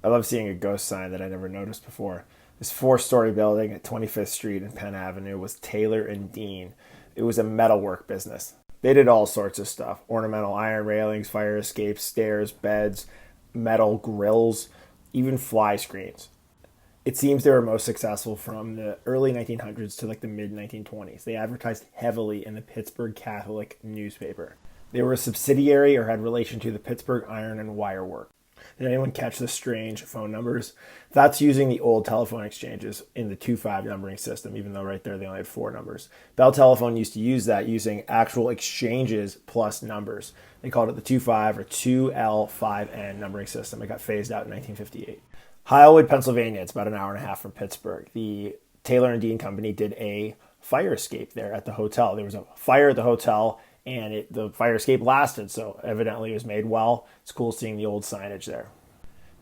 I love seeing a ghost sign that I never noticed before. This four-story building at 25th Street and Penn Avenue was Taylor and Dean. It was a metalwork business. They did all sorts of stuff: ornamental iron railings, fire escapes, stairs, beds, metal grills, even fly screens. It seems they were most successful from the early 1900s to like the mid 1920s. They advertised heavily in the Pittsburgh Catholic newspaper. They were a subsidiary or had relation to the Pittsburgh Iron and Wire Works. Did anyone catch the strange phone numbers? That's using the old telephone exchanges in the 2-5 numbering system, even though right there they only had 4 numbers. Bell Telephone used to use that using actual exchanges plus numbers. They called it the 2-5 or 2L5N numbering system. It got phased out in 1958. Hilewood, Pennsylvania. It's about an hour and a half from Pittsburgh. The Taylor and Dean Company did a fire escape there at the hotel. There was a fire at the hotel, and the fire escape lasted, so evidently it was made well. It's cool seeing the old signage there.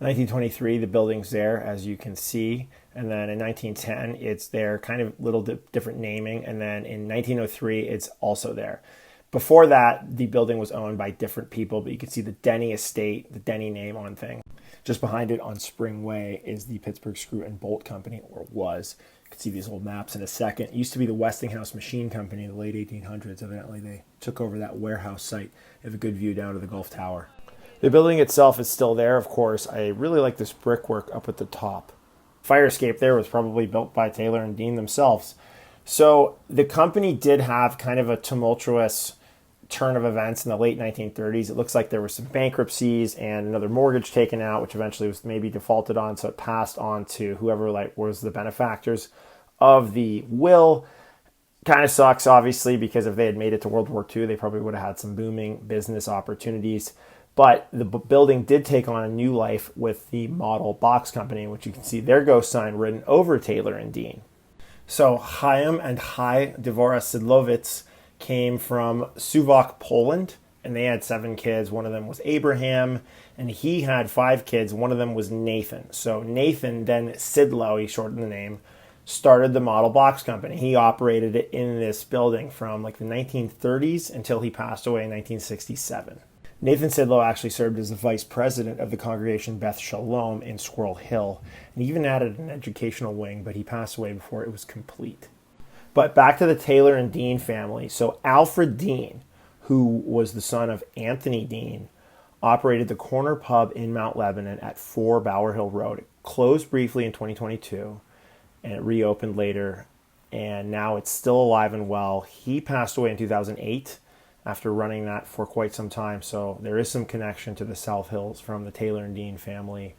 In 1923, the building's there, as you can see. And then in 1910, it's there, kind of little different naming. And then in 1903, it's also there. Before that, the building was owned by different people, but you can see the Denny estate, the Denny name on thing. Just behind it on Spring Way is the Pittsburgh Screw and Bolt Company, or was. You can see these old maps in a second. It used to be the Westinghouse Machine Company in the late 1800s. Evidently, they took over that warehouse site. They have a good view down to the Gulf Tower. The building itself is still there, of course. I really like this brickwork up at the top. Fire escape there was probably built by Taylor and Dean themselves. So the company did have kind of a tumultuous turn of events in the late 1930s. It looks like there were some bankruptcies and another mortgage taken out, which eventually was maybe defaulted on, so it passed on to whoever was the benefactors of the will. Kind of sucks, obviously, because if they had made it to World War II, they probably would have had some booming business opportunities. But the building did take on a new life with the Model Box Company, which you can see their ghost sign written over Taylor and Dean. So Chaim and Chai Dvora Sidlovitz came from Suwałk, Poland, and they had 7 kids. One of them was Abraham, and he had 5 kids. One of them was Nathan. So Nathan, then Sidlow, he shortened the name, started the Model Box Company. He operated it in this building from like the 1930s until he passed away in 1967. Nathan Sidlow actually served as the vice president of the congregation Beth Shalom in Squirrel Hill, and even added an educational wing, but he passed away before it was complete. But back to the Taylor and Dean family. So Alfred Dean, who was the son of Anthony Dean, operated the corner pub in Mount Lebanon at 4 Bower Hill Road. It closed briefly in 2022, and it reopened later, and now it's still alive and well. He passed away in 2008 after running that for quite some time, so there is some connection to the South Hills from the Taylor and Dean family